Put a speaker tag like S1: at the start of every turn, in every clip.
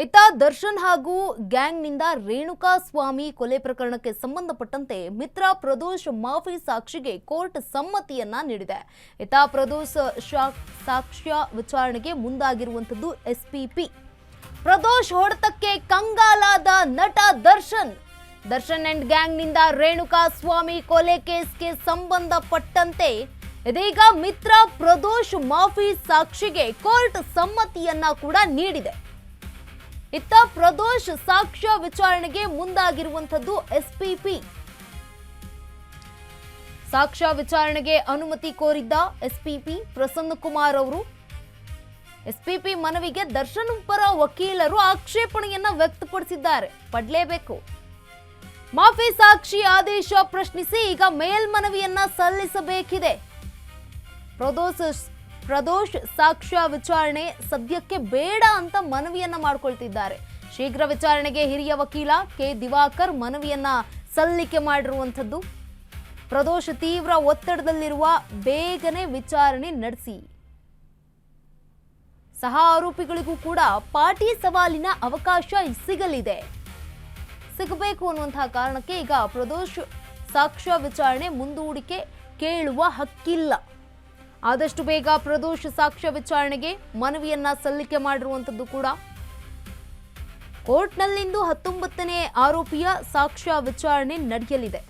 S1: ಇತ್ತ ದರ್ಶನ್ ಹಾಗೂ ಗ್ಯಾಂಗ್ನಿಂದ ರೇಣುಕಾ ಸ್ವಾಮಿ ಕೊಲೆ ಪ್ರಕರಣಕ್ಕೆ ಸಂಬಂಧಪಟ್ಟಂತೆ ಮಿತ್ರ ಪ್ರದೋಷ್ ಮಾಫಿ ಸಾಕ್ಷಿಗೆ ಕೋರ್ಟ್ ಸಮ್ಮತಿಯನ್ನ ನೀಡಿದೆ. ಇತ್ತ ಪ್ರದೋಷ್ ಸಾಕ್ಷ್ಯ ವಿಚಾರಣೆಗೆ ಮುಂದಾಗಿರುವಂತದ್ದು ಎಸ್ಪಿಪಿ. ಪ್ರದೋಷ್ ಹೊಡೆತಕ್ಕೆ ಕಂಗಾಲಾದ ನಟ ದರ್ಶನ್ ಅಂಡ್ ಗ್ಯಾಂಗ್ನಿಂದ ರೇಣುಕಾ ಸ್ವಾಮಿ ಕೊಲೆ ಕೇಸ್ಗೆ ಸಂಬಂಧಪಟ್ಟಂತೆ ಇದೀಗ ಮಿತ್ರ ಪ್ರದೋಷ್ ಮಾಫಿ ಸಾಕ್ಷಿಗೆ ಕೋರ್ಟ್ ಸಮ್ಮತಿಯನ್ನ ಕೂಡ ನೀಡಿದೆ. ಇತ್ತ ಪ್ರದೋಷ್ ಸಾಕ್ಷ್ಯ ವಿಚಾರಣೆಗೆ ಮುಂದಾಗಿರುವಂತದ್ದು ಎಸ್ಪಿಪಿ. ಸಾಕ್ಷ್ಯ ವಿಚಾರಣೆಗೆ ಅನುಮತಿ ಕೋರಿದ್ದ ಎಸ್ಪಿಪಿ ಪ್ರಸನ್ನ ಕುಮಾರ್ ಅವರು ಎಸ್ಪಿಪಿ ಮನವಿಗೆ ದರ್ಶನ್ ಪರ ವಕೀಲರು ಆಕ್ಷೇಪಣೆಯನ್ನ ವ್ಯಕ್ತಪಡಿಸಿದ್ದಾರೆ. ಪಡಲೇಬೇಕು. ಮಾಫಿ ಸಾಕ್ಷಿ ಆದೇಶ ಪ್ರಶ್ನಿಸಿ ಈಗ ಮೇಲ್ಮನವಿಯನ್ನ ಸಲ್ಲಿಸಬೇಕಿದೆ. ಪ್ರದೋಷ್ ಸಾಕ್ಷ್ಯ ವಿಚಾರಣೆ ಸದ್ಯಕ್ಕೆ ಬೇಡ ಅಂತ ಮನವಿಯನ್ನ ಮಾಡಿಕೊಳ್ತಿದ್ದಾರೆ. ಶೀಘ್ರ ವಿಚಾರಣೆಗೆ ಹಿರಿಯ ವಕೀಲ ಕೆ ದಿವಾಕರ್ ಮನವಿಯನ್ನ ಸಲ್ಲಿಕೆ ಮಾಡಿರುವಂಥದ್ದು. ಪ್ರದೋಷ್ ತೀವ್ರ ಒತ್ತಡದಲ್ಲಿರುವ, ಬೇಗನೆ ವಿಚಾರಣೆ ನಡೆಸಿ. ಸಹ ಆರೋಪಿಗಳಿಗೂ ಕೂಡ ಪಾಟಿ ಸವಾಲಿನ ಅವಕಾಶ ಸಿಗಬೇಕು ಅನ್ನುವಂತಹ ಕಾರಣಕ್ಕೆ ಈಗ ಪ್ರದೋಷ್ ಸಾಕ್ಷ್ಯ ವಿಚಾರಣೆ ಮುಂದೂಡಿಕೆ ಕೇಳುವ ಹಕ್ಕಿಲ್ಲ. ಆದಷ್ಟು ಬೇಗ ಪ್ರದೋಷ್ ಸಾಕ್ಷ್ಯ ವಿಚಾರಣೆಗೆ ಮನವಿಯನ್ನ ಸಲ್ಲಿಕೆ ಮಾಡಿರುವಂತದ್ದು ಕೂಡ. ಕೋರ್ಟ್ನಲ್ಲಿಂದು 19ನೇ ಆರೋಪಿಯ ಸಾಕ್ಷ್ಯ ವಿಚಾರಣೆ ನಡೆಯಲಿದೆ.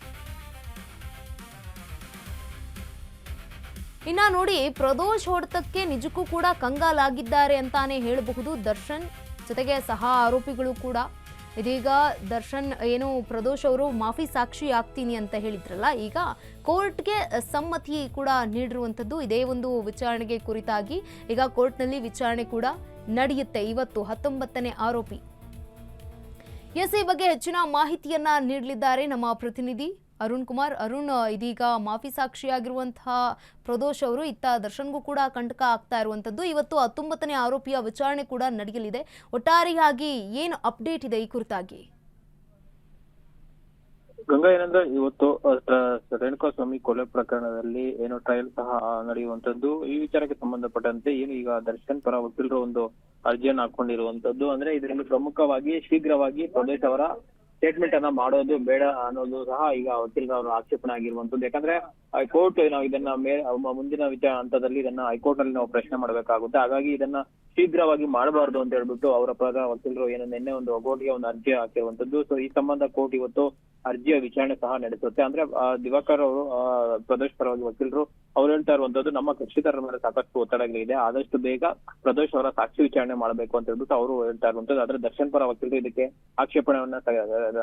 S1: ಇನ್ನ ನೋಡಿ, ಪ್ರದೋಷ್ ಹೊಡೆತಕ್ಕೆ ನಿಜಕ್ಕೂ ಕೂಡ ಕಂಗಾಲಾಗಿದ್ದಾರೆ ಅಂತಾನೆ ಹೇಳಬಹುದು ದರ್ಶನ್. ಜೊತೆಗೆ ಸಹ ಆರೋಪಿಗಳು ಕೂಡ. ಇದೀಗ ದರ್ಶನ್ ಏನು ಪ್ರದೋಷ್ ಅವರು ಮಾಫಿ ಸಾಕ್ಷಿ ಆಗ್ತೀನಿ ಅಂತ ಹೇಳಿದ್ರಲ್ಲ, ಈಗ ಕೋರ್ಟ್ಗೆ ಸಮ್ಮತಿ ಕೂಡ ನೀಡಿರುವಂಥದ್ದು. ಇದೇ ಒಂದು ವಿಚಾರಣೆಗೆ ಕುರಿತಾಗಿ ಈಗ ಕೋರ್ಟ್ನಲ್ಲಿ ವಿಚಾರಣೆ ಕೂಡ ನಡೆಯುತ್ತೆ ಇವತ್ತು. 19ನೇ ಆರೋಪಿ ಈ ಬಗ್ಗೆ ಹೆಚ್ಚಿನ ಮಾಹಿತಿಯನ್ನ ನೀಡಲಿದ್ದಾರೆ ನಮ್ಮ ಪ್ರತಿನಿಧಿ ಅರುಣ್ ಕುಮಾರ್. ಅರುಣ್, ಇದೀಗ ಮಾಫಿ ಸಾಕ್ಷಿಯಾಗಿರುವಂತಹ ಪ್ರದೋಷ್ ಅವರು ಇತ್ತ ದರ್ಶನ್ಗೂ ಕೂಡ ಕಂಟಕ ಆಗ್ತಾ ಇರುವಂತದ್ದು. ಇವತ್ತು 19ನೇ ಆರೋಪಿಯ ವಿಚಾರಣೆ ಕೂಡ ನಡೆಯಲಿದೆ. ಒಟ್ಟಾರೆಯಾಗಿ ಏನು ಅಪ್ಡೇಟ್ ಇದೆ ಈ ಕುರಿತಾಗಿ?
S2: ಗಂಗಾ, ಏನಂದ್ರೆ ಇವತ್ತು ರೇಣುಕಾ ಸ್ವಾಮಿ ಕೊಲೆ ಪ್ರಕರಣದಲ್ಲಿ ಏನು ಟ್ರಯಲ್ ಸಹ ನಡೆಯುವಂತದ್ದು. ಈ ವಿಚಾರಕ್ಕೆ ಸಂಬಂಧಪಟ್ಟಂತೆ ಏನು ಈಗ ದರ್ಶನ್ ಪರ ವಕೀಲರು ಒಂದು ಅರ್ಜಿಯನ್ನು ಹಾಕೊಂಡಿರುವಂತದ್ದು. ಅಂದ್ರೆ ಇದರಲ್ಲಿ ಪ್ರಮುಖವಾಗಿ ಶೀಘ್ರವಾಗಿ ಪ್ರದೋಷ್ ಅವರ ಸ್ಟೇಟ್ಮೆಂಟ್ ಅನ್ನ ಮಾಡೋದು ಬೇಡ ಅನ್ನೋದು ಸಹ ಈಗ ವಕೀಲರ ಆಕ್ಷೇಪಣೆ ಆಗಿರುವಂತದ್ದು. ಯಾಕಂದ್ರೆ ಹೈಕೋರ್ಟ್ ನಾವು ಇದನ್ನ ಮುಂದಿನ ಹಂತದಲ್ಲಿ ಇದನ್ನ ಹೈಕೋರ್ಟ್ ನಲ್ಲಿ ನಾವು ಪ್ರಶ್ನೆ ಮಾಡಬೇಕಾಗುತ್ತೆ. ಹಾಗಾಗಿ ಇದನ್ನ ಶೀಘ್ರವಾಗಿ ಮಾಡಬಾರ್ದು ಅಂತ ಹೇಳ್ಬಿಟ್ಟು ಅವರ ಪರ ವಕೀಲರು ಏನು ನಿನ್ನೆ ಒಂದು ಕೋರ್ಟ್ಗೆ ಒಂದು ಅರ್ಜಿ ಹಾಕಿರುವಂತದ್ದು. ಸೊ ಈ ಸಂಬಂಧ ಕೋರ್ಟ್ ಇವತ್ತು ಅರ್ಜಿಯ ವಿಚಾರಣೆ ಸಹ ನಡೆಸುತ್ತೆ. ಅಂದ್ರೆ ದಿವಾಕರ್ ಅವರು ಪ್ರದೋಷ್ ಪರವಾಗಿ ವಕೀಲರು ಅವ್ರು ಹೇಳ್ತಾ ಇರುವಂತದ್ದು, ನಮ್ಮ ಕಕ್ಷಿದಾರರ ಮೇಲೆ ಸಾಕಷ್ಟು ಒತ್ತಡಗಳಿದೆ, ಆದಷ್ಟು ಬೇಗ ಪ್ರದೋಷ್ ಅವರ ಸಾಕ್ಷಿ ವಿಚಾರಣೆ ಮಾಡಬೇಕು ಅಂತ ಹೇಳ್ಬಿಟ್ಟು ಅವರು ಹೇಳ್ತಾ ಇರುವಂತದ್ದು. ಆದ್ರೆ ದರ್ಶನ್ ಪರ ವಕೀಲರು ಇದಕ್ಕೆ ಆಕ್ಷೇಪಣೆಯನ್ನ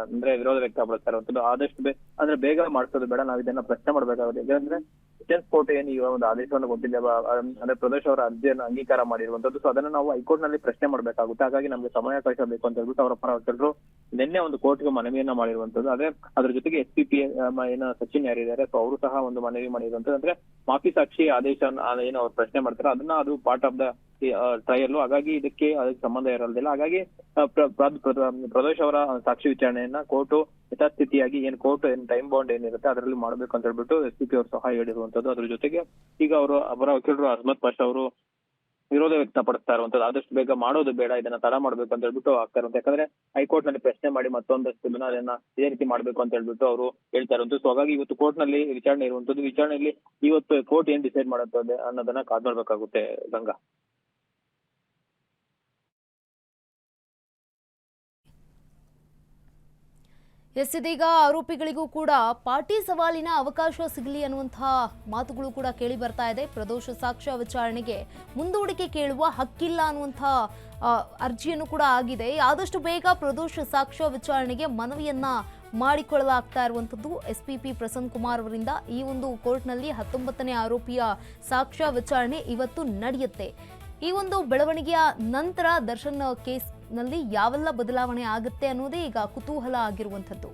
S2: ಅಂದ್ರೆ ವಿರೋಧ ವ್ಯಕ್ತಪಡಿಸ್ತಾ ಇರುವಂತದ್ದು. ಆದಷ್ಟು ಬೇಗ ಮಾಡಿಸೋದು ಬೇಡ, ನಾವು ಇದನ್ನ ಪ್ರಶ್ನೆ ಮಾಡ್ಬೇಕಾಗುತ್ತೆ. ಯಾಕಂದ್ರೆ ಸೆಷನ್ಸ್ ಕೋರ್ಟ್ ಏನು ಈಗ ಒಂದು ಆದೇಶವನ್ನು ಕೊಟ್ಟಿದೆ, ಅಂದ್ರೆ ಪ್ರದೋಷ್ ಅವರ ಅರ್ಜಿಯನ್ನು ಅಂಗೀಕಾರ ಮಾಡಿರುವಂತದ್ದು. ಸೊ ಅದನ್ನ ನಾವು ಹೈಕೋರ್ಟ್ ನಲ್ಲಿ ಪ್ರಶ್ನೆ ಮಾಡ್ಬೇಕಾಗುತ್ತೆ. ಹಾಗಾಗಿ ನಮ್ಗೆ ಸಮಯಾವಕಾಶ ಬೇಕು ಅಂತ ಹೇಳ್ಬಿಟ್ಟು ಅವರ ಪರ ವಕೀಲರು ನಿನ್ನೆ ಒಂದು ಕೋರ್ಟ್ಗೆ ಮನವಿಯನ್ನ ಮಾಡಿರುವಂತದ್ದು. ಅದೇ ಅದ್ರ ಜೊತೆಗೆ ಎಸ್ಪಿಪಿ ಏನೋ ಸಚಿನ್ ಯಾರಿದ್ದಾರೆ, ಸೊ ಅವರು ಸಹ ಒಂದು ಮನವಿ ಮಾಡಿರುವಂತದ್ದು. ಅಂದ್ರೆ ಮಾಫಿ ಸಾಕ್ಷಿ ಆದೇಶ ಏನು ಅವ್ರು ಪ್ರಶ್ನೆ ಮಾಡ್ತಾರೆ ಅದನ್ನ ಅದು ಪಾರ್ಟ್ ಆಫ್ ದ ಟ್ರಯಲ್. ಹಾಗಾಗಿ ಅದಕ್ಕೆ ಸಂಬಂಧ ಇರೋದಿಲ್ಲ. ಹಾಗಾಗಿ ಪ್ರದೋಷ್ ಅವರ ಸಾಕ್ಷಿ ವಿಚಾರಣೆಯನ್ನ ಕೋರ್ಟ್ ಯಥಾಸ್ಥಿತಿಯಾಗಿ ಏನ್ ಕೋರ್ಟ್ ಏನ್ ಟೈಮ್ ಬೌಂಡ್ ಏನಿರುತ್ತೆ ಅದರಲ್ಲಿ ಮಾಡ್ಬೇಕು ಅಂತ ಹೇಳ್ಬಿಟ್ಟು ಎಸ್ಪಿಪಿ ಅವರು ಸಹ ಹೇಳಿರುವಂತದ್ದು. ಅದ್ರ ಜೊತೆಗೆ ಈಗ ಅವರು ಅವರ ವಕೀಲರು ಅಹ್ಮದ್ ಪಾಷಾ ಅವರು ವಿರೋಧ ವ್ಯಕ್ತಪಡಿಸ್ತಾ ಇರುವಂತದ್ದು, ಆದಷ್ಟು ಬೇಗ ಮಾಡೋದು ಬೇಡ, ಇದನ್ನ ತಡ ಮಾಡ್ಬೇಕು ಅಂತ ಹೇಳ್ಬಿಟ್ಟು ಆಗ್ತಾ ಇರುವಂತ. ಯಾಕಂದ್ರೆ ಹೈಕೋರ್ಟ್ ನಲ್ಲಿ ಪ್ರಶ್ನೆ ಮಾಡಿ ಮತ್ತೊಂದಷ್ಟು ದಿನ ಅದನ್ನ ಇದೇ ರೀತಿ ಮಾಡ್ಬೇಕು ಅಂತ ಹೇಳ್ಬಿಟ್ಟು ಅವರು ಹೇಳ್ತಾ ಇರುವಂತದ್ದು. ಸೊ ಹಾಗಾಗಿ ಇವತ್ತು ಕೋರ್ಟ್ ನಲ್ಲಿ ವಿಚಾರಣೆ ಇರುವಂತದ್ದು. ವಿಚಾರಣೆಯಲ್ಲಿ ಇವತ್ತು ಕೋರ್ಟ್ ಏನ್ ಡಿಸೈಡ್ ಮಾಡುತ್ತದೆ ಅನ್ನೋದನ್ನ ಕಾದ್ ಮಾಡ್ಬೇಕಾಗುತ್ತೆ ಗಂಗಾ.
S1: ಇದೀಗ ಆರೋಪಿಗಳಿಗೂ ಕೂಡ ಪಾಟಿ ಸವಾಲಿನ ಅವಕಾಶ ಸಿಗಲಿ ಅನ್ನುವಂತಹ ಮಾತುಗಳು ಕೂಡ ಕೇಳಿ ಬರ್ತಾ ಇದೆ. ಪ್ರದೋಷ್ ಸಾಕ್ಷ್ಯ ವಿಚಾರಣೆಗೆ ಮುಂದೂಡಿಕೆ ಕೇಳುವ ಹಕ್ಕಿಲ್ಲ ಅನ್ನುವಂತಹ ಅರ್ಜಿಯನ್ನು ಕೂಡ ಆಗಿದೆ. ಆದಷ್ಟು ಬೇಗ ಪ್ರದೋಷ್ ಸಾಕ್ಷ್ಯ ವಿಚಾರಣೆಗೆ ಮನವಿಯನ್ನ ಮಾಡಿಕೊಳ್ಳಲಾಗ್ತಾ ಇರುವಂತದ್ದು ಎಸ್ಪಿಪಿ ಪ್ರಸನ್ನ ಕುಮಾರ್ ಅವರಿಂದ. ಈ ಒಂದು ಕೋರ್ಟ್ನಲ್ಲಿ 19ನೇ ಆರೋಪಿಯ ಸಾಕ್ಷ್ಯ ವಿಚಾರಣೆ ಇವತ್ತು ನಡೆಯುತ್ತೆ. ಈ ಒಂದು ಬೆಳವಣಿಗೆಯ ನಂತರ ದರ್ಶನ್ ಕೇಸ್ನಲ್ಲಿ ಯಾವೆಲ್ಲ ಬದಲಾವಣೆ ಆಗುತ್ತೆ ಅನ್ನೋದೇ ಈಗ ಕುತೂಹಲ ಆಗಿರುವಂಥದ್ದು.